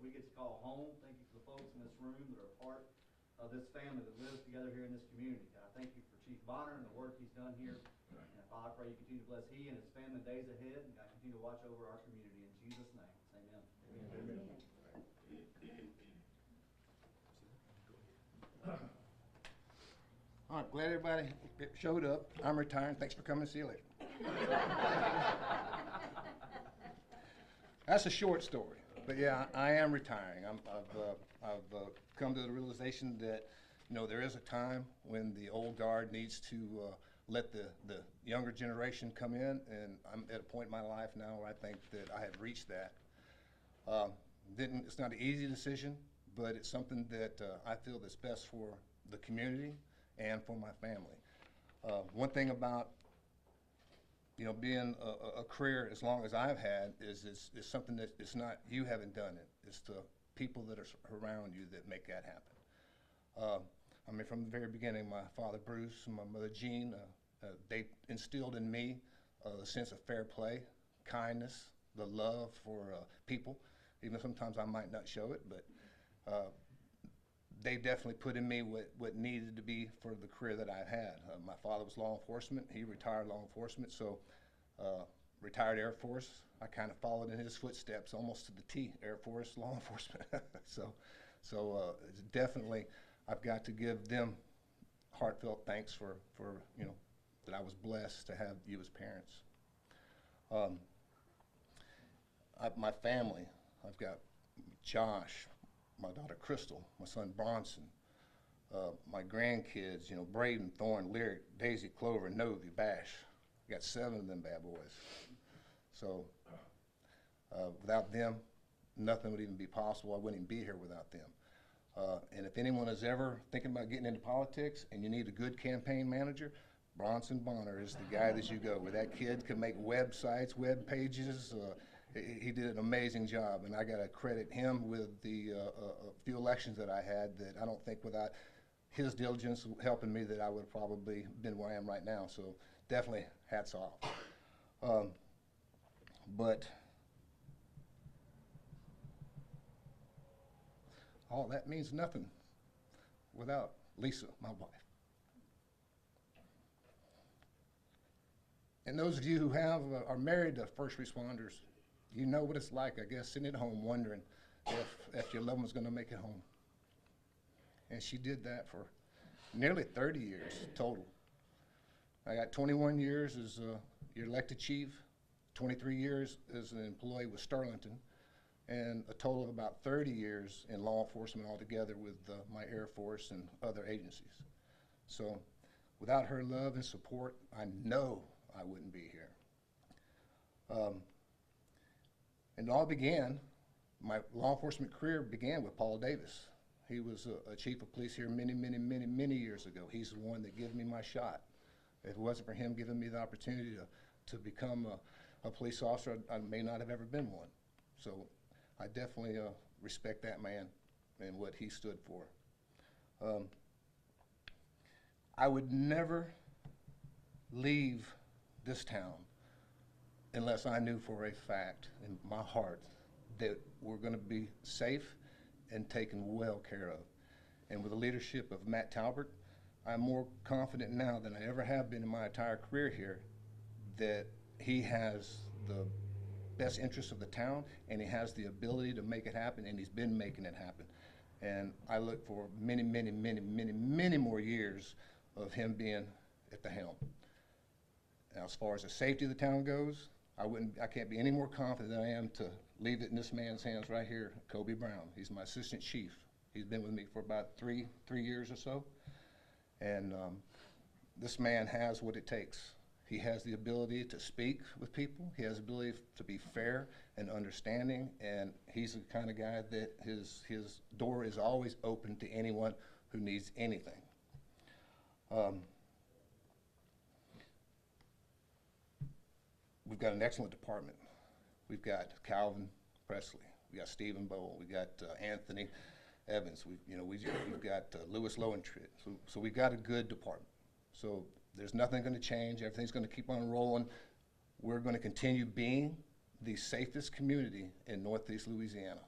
we get to call home. Thank you for the folks in this room that are a part of this family that lives together here in this community. God, thank you for Chief Bonner and the work he's done here. And Father, I pray you continue to bless he and his family days ahead, and God continue to watch over our community. In Jesus' name, amen. Amen. All right, glad everybody showed up. I'm retiring. Thanks for coming. See you later. That's a short story, but yeah, I am retiring. I've come to the realization that, you know, there is a time when the old guard needs to let the younger generation come in, and I'm at a point in my life now where I think that I have reached that. It's not an easy decision, but it's something that I feel that's best for the community and for my family. One thing about, you know, being a career as long as I've had is something that it's not you haven't done it. It's the people that are around you that make that happen. I mean, from the very beginning, my father Bruce and my mother Jean, they instilled in me a sense of fair play, kindness, the love for people. Even sometimes I might not show it, but they definitely put in me what needed to be for the career that I've had. My father was law enforcement. He retired law enforcement, so retired Air Force. I kind of followed in his footsteps almost to the T, Air Force, law enforcement. so it's definitely, I've got to give them heartfelt thanks for you know, that I was blessed to have you as parents. My family, I've got Josh, my daughter Crystal, my son Bronson, my grandkids, you know, Braden, Thorn, Lyric, Daisy, Clover, Novi, Bash. I got 7 of them bad boys. So without them, nothing would even be possible. I wouldn't even be here without them. And if anyone is ever thinking about getting into politics and you need a good campaign manager, Bronson Bonner is the guy that you go with. That kid can make websites, web pages. He did an amazing job, and I got to credit him with the few elections that I had that I don't think without his diligence helping me that I would have probably been where I am right now. So definitely hats off. But all that means nothing without Lisa, my wife. And those of you who are married to first responders, you know what it's like, I guess, sitting at home wondering if your loved one's going to make it home. And she did that for nearly 30 years total. I got 21 years as your elected chief, 23 years as an employee with Sterlington, and a total of about 30 years in law enforcement altogether with my Air Force and other agencies. So without her love and support, I know I wouldn't be here. And it all began, my law enforcement career began with Paul Davis. He was a chief of police here many years ago. He's the one that gave me my shot. If it wasn't for him giving me the opportunity to become a police officer, I may not have ever been one. So I definitely respect that man and what he stood for. I would never leave this town unless I knew for a fact in my heart that we're going to be safe and taken well care of. And with the leadership of Matt Talbert, I'm more confident now than I ever have been in my entire career here that he has the best interests of the town and he has the ability to make it happen, and he's been making it happen. And I look for many more years of him being at the helm. Now, as far as the safety of the town goes, I can't be any more confident than I am to leave it in this man's hands right here, Kobe Brown. He's my assistant chief. He's been with me for about three years or so. And this man has what it takes. He has the ability to speak with people. He has the ability to be fair and understanding. And he's the kind of guy that his door is always open to anyone who needs anything. We've got an excellent department. We've got Calvin Presley. We got Stephen Bowl. We got Anthony Evans. We've got Lewis Lowentritt. So we've got a good department. So there's nothing going to change. Everything's going to keep on rolling. We're going to continue being the safest community in Northeast Louisiana.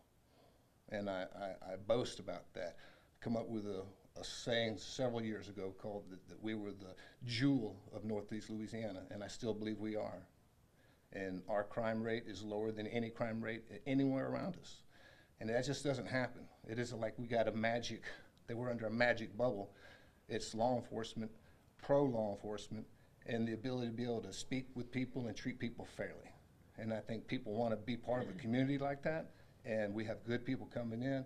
and I boast about that. Come up with a saying several years ago called that we were the jewel of Northeast Louisiana, and I still believe we are. And our crime rate is lower than any crime rate anywhere around us. And that just doesn't happen. It isn't like we got that we're under a magic bubble. It's law enforcement, pro-law enforcement, and the ability to be able to speak with people and treat people fairly. And I think people want to be part of a community like that, and we have good people coming in,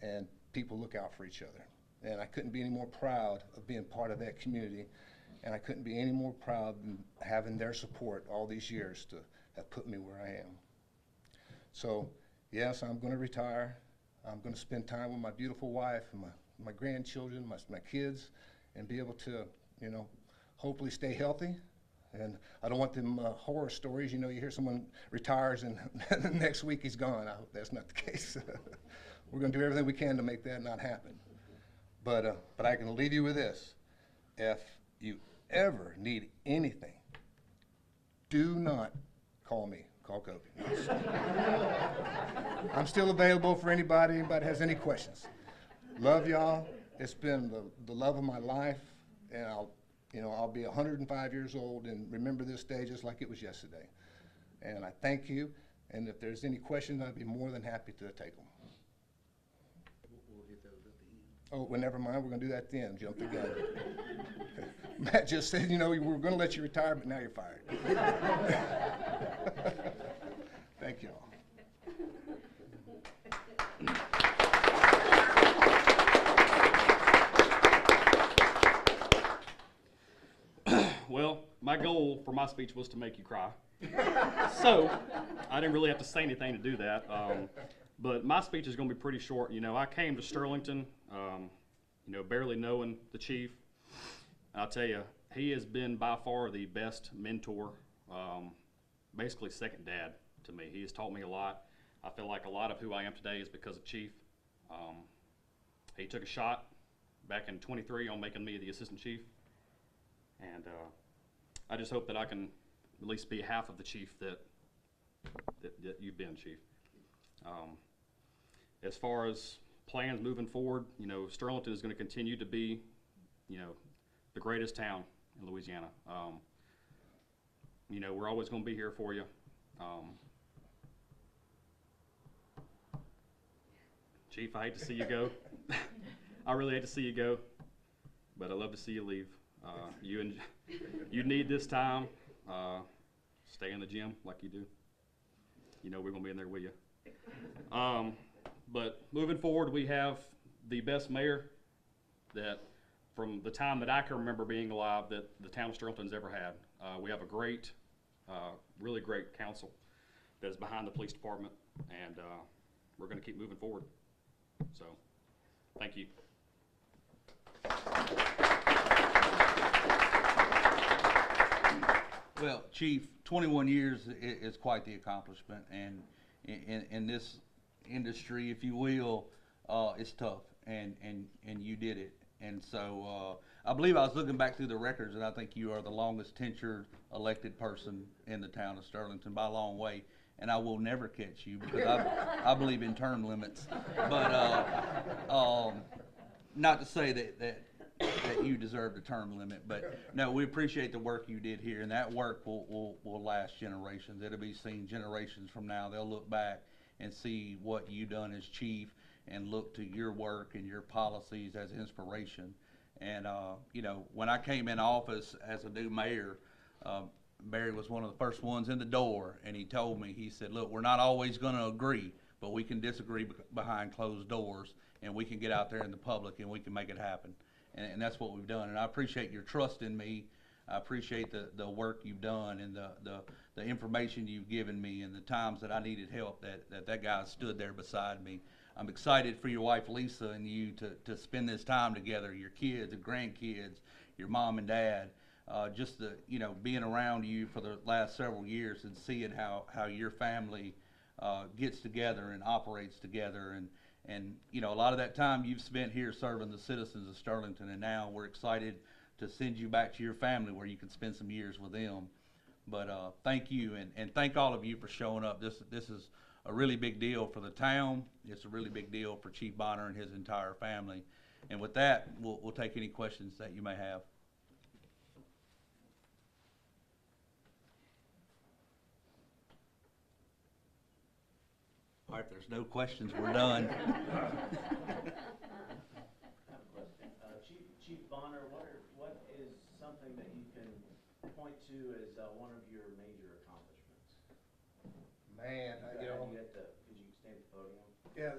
and people look out for each other. And I couldn't be any more proud of being part of that community, and I couldn't be any more proud than having their support all these years to have put me where I am. So, yes, I'm going to retire. I'm going to spend time with my beautiful wife and my grandchildren, my kids, and be able to, you know, hopefully stay healthy. And I don't want them horror stories. You know, you hear someone retires and the next week he's gone. I hope that's not the case. We're going to do everything we can to make that not happen. But I can leave you with this. If you ever need anything, do not call me. Call Kobe. I'm still available for anybody has any questions. Love y'all. It's been the love of my life, and I'll be 105 years old and remember this day just like it was yesterday. And I thank you, and if there's any questions, I'd be more than happy to take them. We'll hit those at the end. Oh, well, never mind. We're going to do that then. Jump the gun. Matt just said, you know, we were going to let you retire, but now you're fired. Thank you all. Well, my goal for my speech was to make you cry. So I didn't really have to say anything to do that. But my speech is going to be pretty short. You know, I came to Sterlington, you know, barely knowing the chief. I'll tell you, he has been by far the best mentor, basically second dad to me. He has taught me a lot. I feel like a lot of who I am today is because of Chief. He took a shot back in 23 on making me the assistant chief. And I just hope that I can at least be half of the chief that you've been, Chief. As far as plans moving forward, you know, Sterlington is going to continue to be, you know, the greatest town in Louisiana. You know, we're always going to be here for you. Chief, I hate to see you go. I really hate to see you go, but I love to see you leave. You need this time. Stay in the gym like you do. You know we're going to be in there with you. But moving forward, we have the best mayor that from the time that I can remember being alive that the town of Sterlington's ever had. We have a great, really great council that is behind the police department, and we're going to keep moving forward. So, thank you. Well, Chief, 21 years is quite the accomplishment, and in this industry, if you will, it's tough, and you did it. And so I believe I was looking back through the records, and I think you are the longest tenured elected person in the town of Sterlington by a long way. And I will never catch you because I believe in term limits. But not to say that you deserve the term limit, but no, we appreciate the work you did here, and that work will last generations. It'll be seen generations from now. They'll look back and see what you done as chief and look to your work and your policies as inspiration. And you know, when I came in office as a new mayor, Barry was one of the first ones in the door, and he told me, he said, look, we're not always going to agree, but we can disagree behind closed doors, and we can get out there in the public and we can make it happen. And that's what we've done. And I appreciate your trust in me. I appreciate the work you've done and the information you've given me and the times that I needed help that guy stood there beside me. I'm excited for your wife Lisa and you to spend this time together, your kids and grandkids, your mom and dad. Just you know, being around you for the last several years and seeing how your family gets together and operates together, and you know, a lot of that time you've spent here serving the citizens of Sterlington, and now we're excited to send you back to your family where you can spend some years with them. But thank you, and thank all of you for showing up. This is a really big deal for the town. It's a really big deal for Chief Bonner and his entire family. And with that, we'll take any questions that you may have. All right, if there's no questions, we're done. I have a question. Chief Bonner, what is something that you can point to as one of your major accomplishments? Man, Could you stand at the podium? yeah,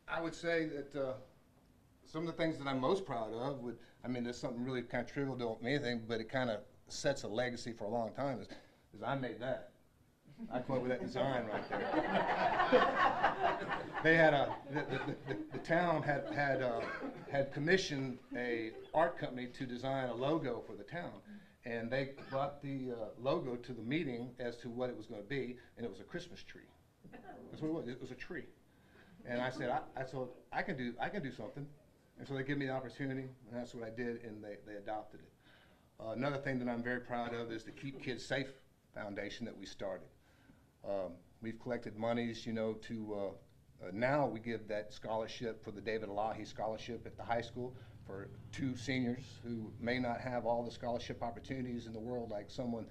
I would say that some of the things that I'm most proud of there's something really kind of trivial, don't mean anything, but it kind of sets a legacy for a long time, is I made that. I came up with that design right there. They had the town had commissioned a art company to design a logo for the town, and they brought the logo to the meeting as to what it was going to be, and it was a Christmas tree. That's what it was. It was a tree, and I said, I can do something, and so they gave me the opportunity, and that's what I did, and they adopted it. Another thing that I'm very proud of is the Keep Kids Safe Foundation that we started. We've collected monies, to now we give that scholarship for the David Elahi Scholarship at the high school for 2 seniors who may not have all the scholarship opportunities in the world like someone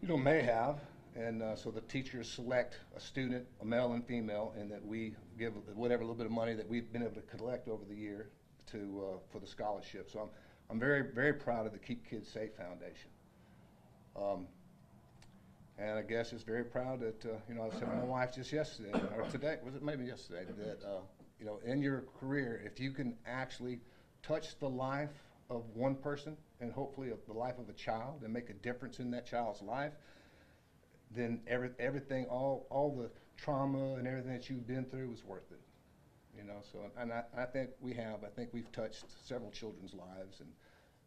may have. And so the teachers select a student, a male and female, and that we give whatever little bit of money that we've been able to collect over the year for the scholarship. So I'm very, very proud of the Keep Kids Safe Foundation. And I guess it's very proud that, I said to my wife just yesterday, or today, was it maybe yesterday, that, in your career, if you can actually touch the life of one person and hopefully the life of a child and make a difference in that child's life, then everything, all the trauma and everything that you've been through is worth it. So, and I think we've touched several children's lives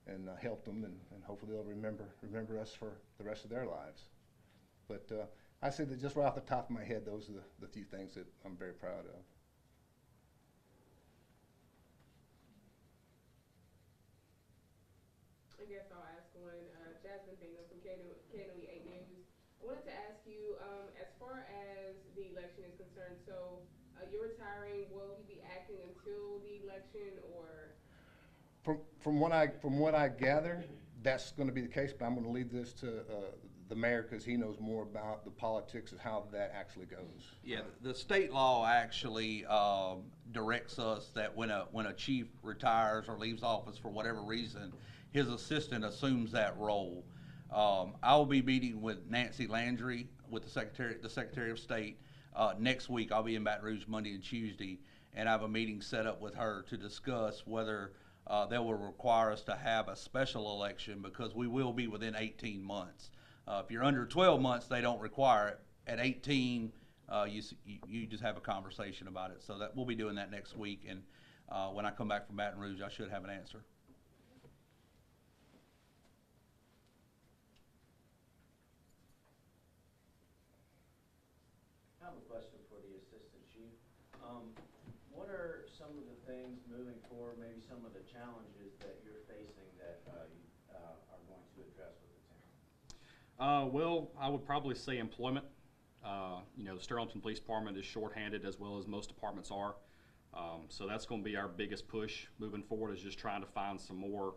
and helped them, and hopefully they'll remember us for the rest of their lives. But I say that just right off the top of my head, those are the few things that I'm very proud of. I guess I'll ask one. Jasmine Bingham from KNOE 8 News. I wanted to ask you, as far as the election is concerned, so you're retiring, will you be acting until the election, or? From what I gather, that's going to be the case, but I'm going to leave this to the mayor because he knows more about the politics of how that actually goes. Yeah, the state law actually directs us that when a chief retires or leaves office for whatever reason, his assistant assumes that role. I will be meeting with Nancy Landry, with the Secretary of State. Next week, I'll be in Baton Rouge Monday and Tuesday, and I have a meeting set up with her to discuss whether they will require us to have a special election, because we will be within 18 months. If you're under 12 months, they don't require it. At 18, you just have a conversation about it. So that we'll be doing that next week, and when I come back from Baton Rouge, I should have an answer. I have a question for the Assistant Chief. What are some of the things moving forward, maybe some of the challenges that you're facing that you are going to address with the town? Well, I would probably say employment. The Sterlington Police Department is shorthanded, as well as most departments are. So that's going to be our biggest push moving forward, is just trying to find some more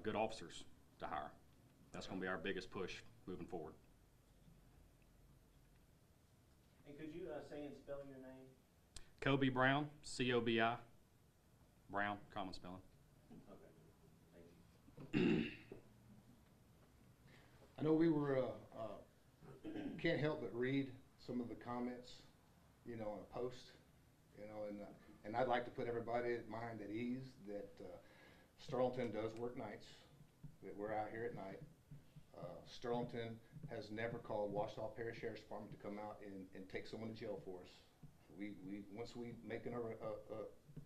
good officers to hire. That's going to be our biggest push moving forward. And could you say and spell your name? Kobe Brown, C-O-B-I, Brown, common spelling. Okay, thank you. I know we were, can't help but read some of the comments, on a post, and I'd like to put everybody's mind at ease that Sterlington does work nights, that we're out here at night. Sterlington has never called Washita Parish Sheriff's Department to come out and take someone to jail for us. Once we make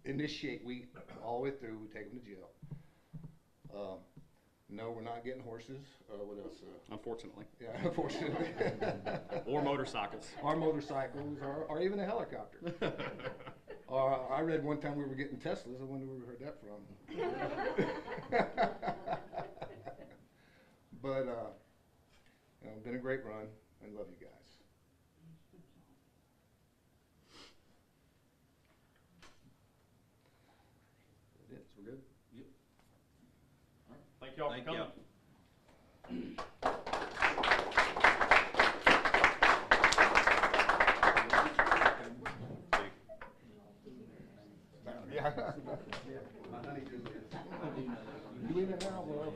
initiate, we all the way through, we take them to jail. No, we're not getting horses. What else? Unfortunately. Yeah, unfortunately. Or motorcycles. Or motorcycles, or even a helicopter. I read one time we were getting Teslas. I wonder where we heard that from. But, been a great run, and love you guys. We're good? Yep. Thank y'all for Thank coming. y'all. Yeah. Do we know now? Well,